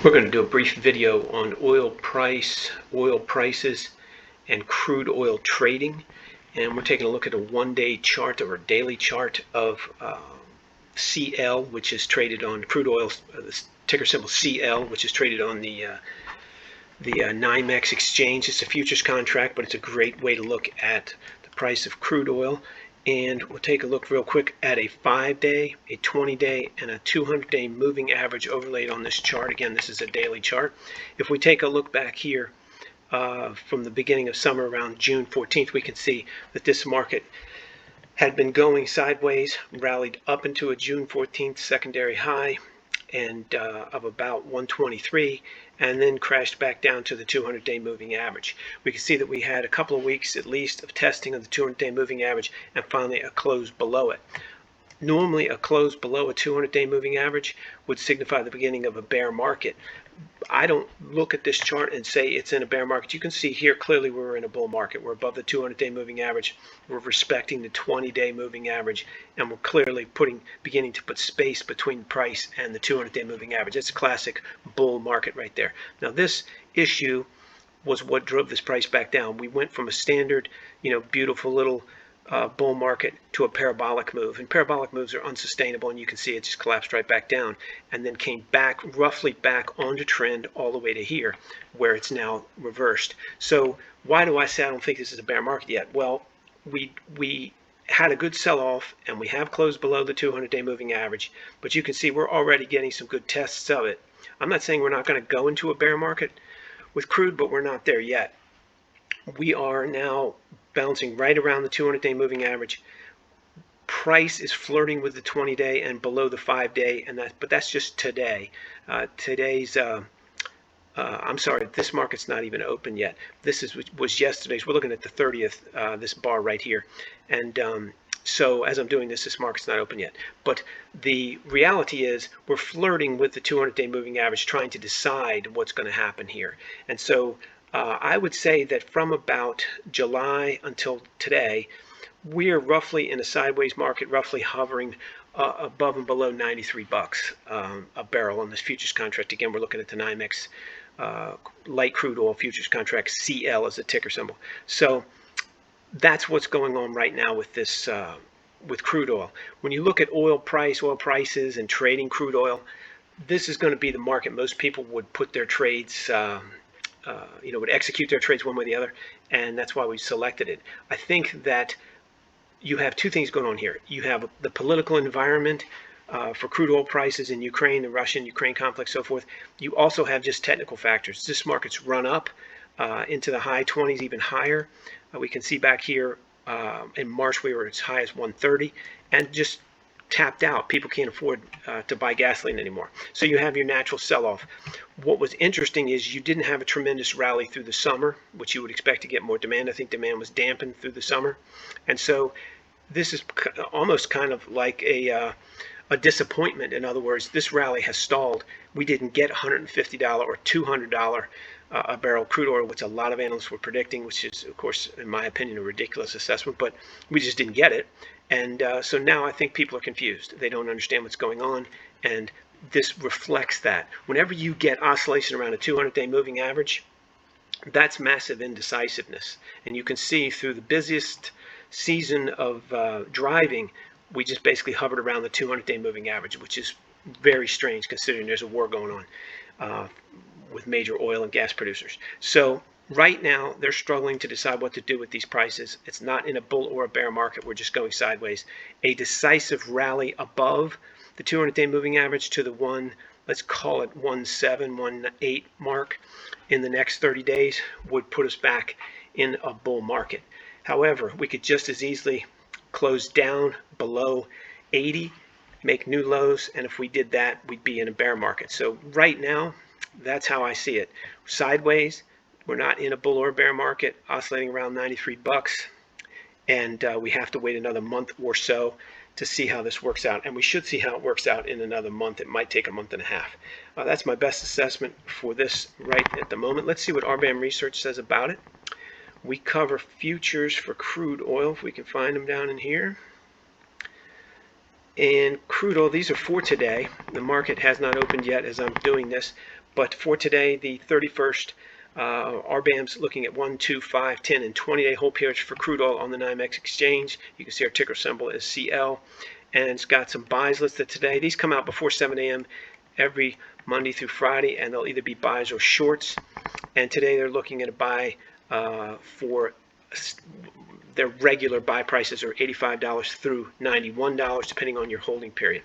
We're going to do a brief video on oil prices, and crude oil trading. And we're taking a look at a one-day chart or a daily chart of CL, which is traded on crude oil, the ticker symbol CL, which is traded on the NYMEX exchange. It's a futures contract, but it's a great way to look at the price of crude oil. And we'll take a look real quick at a 5-day, a 20-day, and a 200-day moving average overlaid on this chart. Again, this is a daily chart. If we take a look back here from the beginning of summer around June 14th, we can see that this market had been going sideways, rallied up into a June 14th secondary high and of about 123, and then crashed back down to the 200-day moving average. We can see that we had a couple of weeks at least of testing of the 200-day moving average and finally a close below it. Normally a close below a 200-day moving average would signify the beginning of a bear market. I don't look at this chart and say it's in a bear market. You can see here clearly we're in a bull market. We're above the 200-day moving average. We're respecting the 20-day moving average, and we're clearly beginning to put space between the price and the 200-day moving average. It's a classic bull market right there. Now this issue was what drove this price back down. We went from a standard, beautiful little bull market to a parabolic move, and parabolic moves are unsustainable, and you can see it just collapsed right back down and then came back roughly back onto trend all the way to here where it's now reversed. So why do I say I don't think this is a bear market yet? Well, we had a good sell-off and we have closed below the 200-day moving average, but you can see we're already getting some good tests of it. I'm not saying we're not going to go into a bear market with crude, but we're not there yet. We are now bouncing right around the 200-day moving average. Price is flirting with the 20-day and below the 5-day, but that's just today. I'm sorry, this market's not even open yet. This was yesterday's. We're looking at the 30th, this bar right here, and so as I'm doing this market's not open yet. But the reality is we're flirting with the 200-day moving average, trying to decide what's going to happen here. And so I would say that from about July until today, we're roughly in a sideways market, roughly hovering above and below 93 bucks a barrel on this futures contract. Again, we're looking at the NYMEX light crude oil futures contract, CL as a ticker symbol. So that's what's going on right now with this with crude oil. When you look at oil prices and trading crude oil, this is going to be the market most people would put their trades would execute their trades one way or the other, and that's why we selected it. I think that you have two things going on here. You have the political environment for crude oil prices in Ukraine, the Russian-Ukraine conflict, so forth. You also have just technical factors. This market's run up into the high 20s, even higher. We can see back here in March we were as high as 130 and just tapped out. People can't afford to buy gasoline anymore. So you have your natural sell-off. What was interesting is you didn't have a tremendous rally through the summer, which you would expect to get more demand. I think demand was dampened through the summer. And so this is almost kind of like a disappointment. In other words, this rally has stalled. We didn't get $150 or $200 a barrel crude oil, which a lot of analysts were predicting, which is, of course, in my opinion, a ridiculous assessment, but we just didn't get it. And so now I think people are confused. They don't understand what's going on, and this reflects that. Whenever you get oscillation around a 200-day moving average, that's massive indecisiveness. And you can see through the busiest season of driving, we just basically hovered around the 200-day moving average, which is very strange considering there's a war going on with major oil and gas producers. So right now, they're struggling to decide what to do with these prices. It's not in a bull or a bear market. We're just going sideways. A decisive rally above the 200-day moving average to the let's call it 1.7, 1.8 mark in the next 30 days would put us back in a bull market. However, we could just as easily close down below 80, make new lows, and if we did that, we'd be in a bear market. So right now, that's how I see it. Sideways. We're not in a bull or bear market, oscillating around 93 bucks, and we have to wait another month or so to see how this works out. And we should see how it works out in another month. It might take a month and a half. That's my best assessment for this right at the moment. Let's see what RBAM Research says about it. We cover futures for crude oil, if we can find them down in here. In crude oil, these are for today. The market has not opened yet as I'm doing this, but for today, the 31st, RBAM's looking at 1, 2, 5, 10, and 20-day hold periods for crude oil on the NYMEX exchange. You can see our ticker symbol is CL, and it's got some buys listed today. These come out before 7 a.m. every Monday through Friday, and they'll either be buys or shorts. And today they're looking at a buy for their regular buy prices are $85 through $91, depending on your holding period.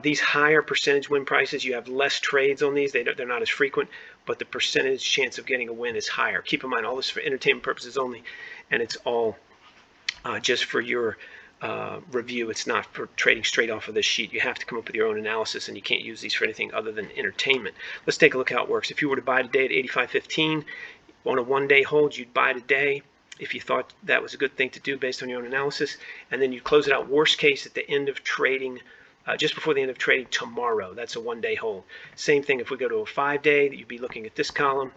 These higher percentage win prices, you have less trades on these. They're not as frequent, but the percentage chance of getting a win is higher. Keep in mind, all this for entertainment purposes only, and it's all just for your review. It's not for trading straight off of this sheet. You have to come up with your own analysis, and you can't use these for anything other than entertainment. Let's take a look how it works. If you were to buy today at 85.15 on a one-day hold, you'd buy today if you thought that was a good thing to do based on your own analysis, and then you close it out worst case at the end of trading, just before the end of trading tomorrow. That's a one-day hold. Same thing if we go to a 5-day, you'd be looking at this column,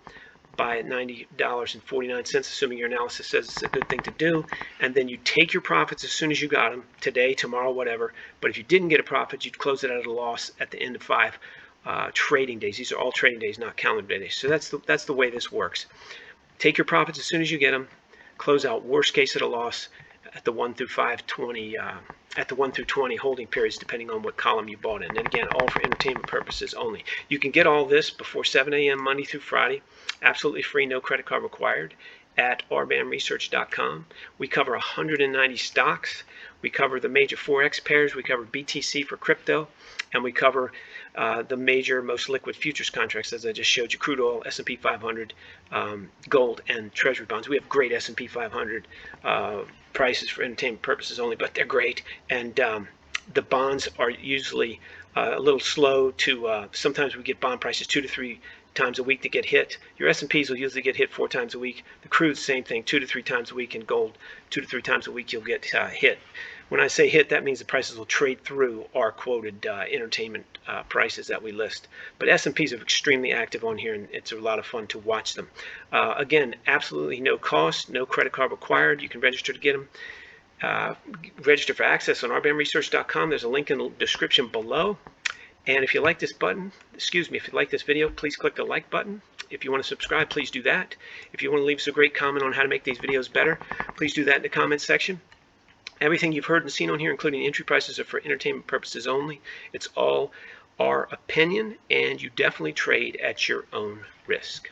buy at $90.49, assuming your analysis says it's a good thing to do, and then you take your profits as soon as you got them, today, tomorrow, whatever. But if you didn't get a profit, you'd close it out at a loss at the end of 5 trading days. These are all trading days, not calendar days. So that's the way this works. Take your profits as soon as you get them, close out worst case at a loss at the 1 through 520 at the 1 through 20 holding periods, depending on what column you bought in. And again, all for entertainment purposes only. You can get all this before 7 a.m. Monday through Friday, absolutely free, no credit card required, at rbamresearch.com. We cover 190 stocks. We cover the major forex pairs. We cover BTC for crypto, and we cover the major, most liquid futures contracts, as I just showed you: crude oil, S&P 500, gold, and treasury bonds. We have great S&P 500 prices for entertainment purposes only, but they're great. And the bonds are usually a little slow to, sometimes we get bond prices 2 to 3 times a week to get hit. Your S&Ps will usually get hit 4 times a week. The crude, same thing, 2 to 3 times a week. And gold, 2 to 3 times a week you'll get hit. When I say hit, that means the prices will trade through our quoted entertainment prices that we list. But S&Ps are extremely active on here, and it's a lot of fun to watch them. Again, absolutely no cost, no credit card required. You can register to get them. Register for access on rbamresearch.com. There's a link in the description below. And if you like this if you like this video, please click the like button. If you want to subscribe, please do that. If you want to leave us a great comment on how to make these videos better, please do that in the comment section. Everything you've heard and seen on here, including entry prices, are for entertainment purposes only. It's all our opinion, and you definitely trade at your own risk.